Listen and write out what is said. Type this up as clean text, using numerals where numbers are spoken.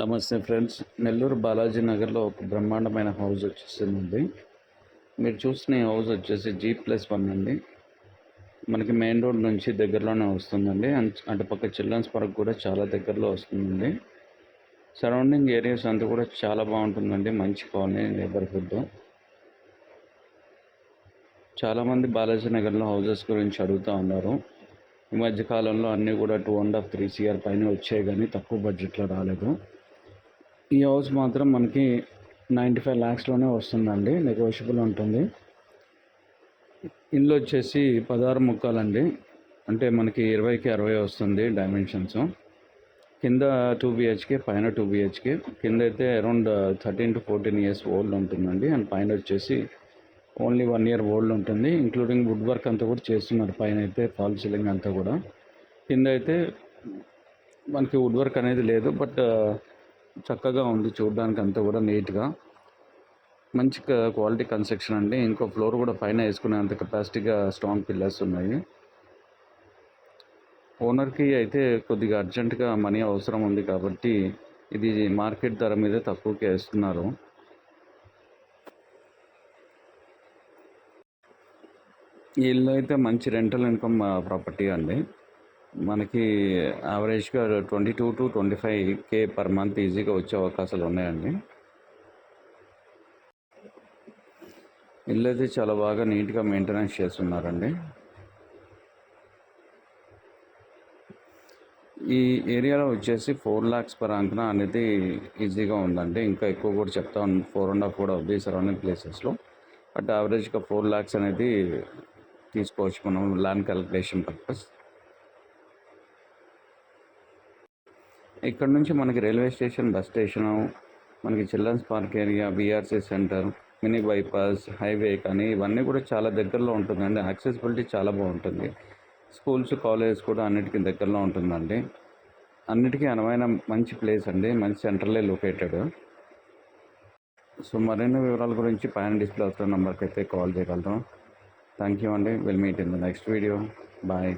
నమస్తే ఫ్రెండ్స్. నెల్లూరు బాలాజీ నగర్లో ఒక బ్రహ్మాండమైన హౌస్ వచ్చేసిందండి. మీరు చూస్తున్న ఈ హౌస్ వచ్చేసి G+1 అండి. మనకి మెయిన్ రోడ్ నుంచి దగ్గరలోనే వస్తుందండి. అటుపక్క చిల్డ్రన్స్ పార్క్ కూడా చాలా దగ్గరలో వస్తుందండి. సరౌండింగ్ ఏరియాస్ అంతా కూడా చాలా బాగుంటుందండి. మంచి కాలనీ నేబర్హుడ్. చాలామంది బాలాజీ నగర్లో హౌసెస్ గురించి అడుగుతూ ఉన్నారు. ఈ మధ్య కాలంలో అన్నీ కూడా 2.5 3 CR పైన వచ్చాయి, కానీ తక్కువ బడ్జెట్లో రాలేదు. ఈ హౌస్ మాత్రం మనకి 95 lakhsలోనే వస్తుందండి. నెగోషియబుల్ ఉంటుంది. ఇల్లు వచ్చేసి 16 ముక్కాలండి. అంటే మనకి 20కి 60 వస్తుంది డైమెన్షన్స్. కింద 2 BHK, పైన 2 BHK. కింద అయితే అరౌండ్ 13 to 14 years ఓల్డ్ ఉంటుందండి. అండ్ పైన వచ్చేసి ఓన్లీ 1 year ఓల్డ్ ఉంటుంది. ఇంక్లూడింగ్ వుడ్ వర్క్ అంతా కూడా చేస్తున్నారు. పైన అయితే ఫాల్ సీలింగ్ అంతా కూడా. కింద అయితే మనకి వుడ్ వర్క్ అనేది లేదు, బట్ చక్కగా ఉంది చూడడానికి. అంతా కూడా నీట్గా మంచి క్వాలిటీ కన్స్ట్రక్షన్ అండి. ఇంకో ఫ్లోర్ కూడా పైన వేసుకునేంత కెపాసిటీగా స్ట్రాంగ్ పిల్లర్స్ ఉన్నాయి. ఓనర్కి అయితే కొద్దిగా అర్జెంటుగా మనీ అవసరం ఉంది కాబట్టి ఇది మార్కెట్ ధర మీద తక్కువకి వేస్తున్నారు. ఈ ఇల్లు అయితే మంచి రెంటల్ ఇన్కమ్ ప్రాపర్టీ అండి. మనకి యావరేజ్గా 22 to 25K పర్ మంత్ ఈజీగా వచ్చే అవకాశాలు ఉన్నాయండి. ఇల్లు అయితే చాలా బాగా నీట్గా మెయింటెనెన్స్ చేస్తున్నారండి. ఈ ఏరియాలో వచ్చేసి 4 lakhs per అంకనా అనేది ఈజీగా ఉందండి. ఇంకా ఎక్కువ కూడా చెప్తా 4.5 కూడా ఉంది సరౌండింగ్ ప్లేసెస్లో. బట్ యావరేజ్గా 4 lakhs అనేది తీసుకోవచ్చు మనం ల్యాండ్ క్యాలిక్యులేషన్ పర్పస్. ఇక్కడ నుంచి మనకి రైల్వే స్టేషన్, బస్ స్టేషను, మనకి children's park area, BRC centre, mini bypass, highway కానీ ఇవన్నీ కూడా చాలా దగ్గరలో ఉంటుందండి. యాక్సెసిబిలిటీ చాలా బాగుంటుంది. స్కూల్స్, కాలేజెస్ కూడా అన్నిటికీ దగ్గరలో ఉంటుందండి. అన్నిటికీ అనువైన మంచి ప్లేస్ అండి. మంచి సెంటర్లే లొకేటెడ్. సో మరిన్ని వివరాల గురించి పైన డిస్ప్లే అవుతున్న నెంబర్కి అయితే కాల్ చేయగలరు. థ్యాంక్ యూ అండి. Will meet in the next video. Bye.